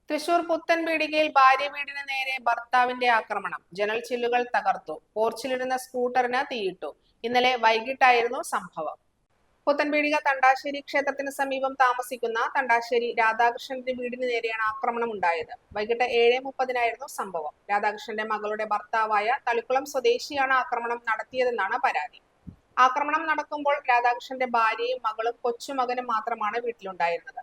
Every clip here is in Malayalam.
തൃശൂർ പുത്തൻപീടികയിൽ ഭാര്യ വീടിന് നേരെ ഭർത്താവിന്റെ ആക്രമണം. ജനൽ ചില്ലുകൾ തകർത്തു. പോർച്ചിലിരുന്ന സ്കൂട്ടറിന് തീയിട്ടു. ഇന്നലെ വൈകിട്ടായിരുന്നു സംഭവം. പുത്തൻപീടിക തണ്ടാശ്ശേരി ക്ഷേത്രത്തിന് സമീപം താമസിക്കുന്ന തണ്ടാശ്ശേരി രാധാകൃഷ്ണന്റെ വീടിന് നേരെയാണ് ആക്രമണം ഉണ്ടായത്. വൈകിട്ട് 7:30 സംഭവം. രാധാകൃഷ്ണന്റെ മകളുടെ ഭർത്താവായ തളിക്കുളം സ്വദേശിയാണ് ആക്രമണം നടത്തിയതെന്നാണ് പരാതി. ആക്രമണം നടക്കുമ്പോൾ രാധാകൃഷ്ണന്റെ ഭാര്യയും മകളും കൊച്ചുമകനും മാത്രമാണ് വീട്ടിലുണ്ടായിരുന്നത്.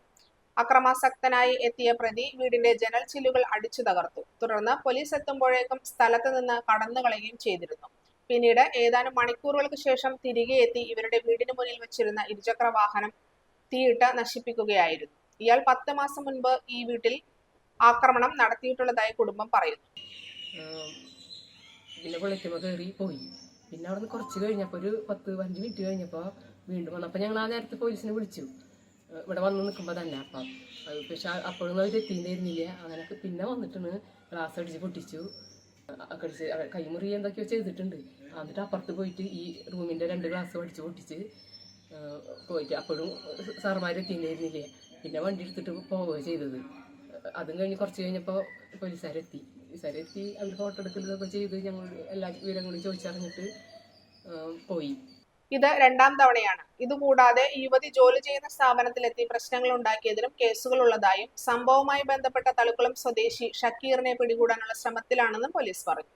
അക്രമാസക്തനായി എത്തിയ പ്രതി വീടിന്റെ ജനൽ ചില്ലുകൾ അടിച്ചു തകർത്തു. തുടർന്ന് പോലീസ് എത്തുമ്പോഴേക്കും സ്ഥലത്ത് നിന്ന് കടന്നുകളയുകയും ചെയ്തിരുന്നു. പിന്നീട് ഏതാനും മണിക്കൂറുകൾക്ക് ശേഷം തിരികെ എത്തി ഇവരുടെ വീടിന് മുന്നിൽ വെച്ചിരുന്ന ഇരുചക്ര വാഹനം തീയിട്ട് നശിപ്പിക്കുകയായിരുന്നു. ഇയാൾ 10 മാസം മുൻപ് ഈ വീട്ടിൽ ആക്രമണം നടത്തിയിട്ടുള്ളതായി കുടുംബം പറയുന്നു. പിന്നെ വിളിക്കുമ്പോൾ കയറി പോയി. പിന്നെ അവിടെ നിന്ന് കുറച്ച് കഴിഞ്ഞപ്പോൾ ഒരു 10-15 മിനിറ്റ് കഴിഞ്ഞപ്പോൾ വീണ്ടും വന്നു. അപ്പം ഞങ്ങൾ ആ നേരത്തെ പോലീസിനെ വിളിച്ചു, ഇവിടെ വന്ന് നിൽക്കുമ്പോൾ തന്നെ. അപ്പം പക്ഷെ അപ്പോഴൊന്നും അവർ എത്തിയിരുന്നില്ല. അങ്ങനെയൊക്കെ പിന്നെ വന്നിട്ടാണ് ഗ്ലാസ് അടിച്ച് പൊട്ടിച്ചു, കടിച്ച് കൈമുറി എന്തൊക്കെയോ ചെയ്തിട്ടുണ്ട്. എന്നിട്ട് അപ്പുറത്ത് പോയിട്ട് ഈ റൂമിൻ്റെ 2 ഗ്ലാസ് അടിച്ച് പൊട്ടിച്ച് പോയിട്ട് അപ്പോഴും സാറുമാർ എത്തിയിരുന്നില്ല. പിന്നെ വണ്ടി എടുത്തിട്ട് പോവുകയാണ് ചെയ്തത്. അതും കഴിഞ്ഞ് കുറച്ച് കഴിഞ്ഞപ്പോൾ പോലീസുകാരെത്തി. അവർ ഫോട്ടോ എടുക്കുന്നതൊക്കെ ചെയ്ത് ഞങ്ങൾ എല്ലാ വിവരങ്ങളും ചോദിച്ചറിഞ്ഞിട്ട് പോയി. ഇത് 2ാം തവണയാണ്. ഇതുകൂടാതെ യുവതി ജോലി ചെയ്യുന്ന സ്ഥാപനത്തിലെത്തി പ്രശ്നങ്ങൾ ഉണ്ടാക്കിയതിനും കേസുകൾ ഉള്ളതായും സംഭവവുമായി ബന്ധപ്പെട്ട തളിക്കുളം സ്വദേശി ഷക്കീറിനെ പിടികൂടാനുള്ള ശ്രമത്തിലാണെന്നും പോലീസ് പറഞ്ഞു.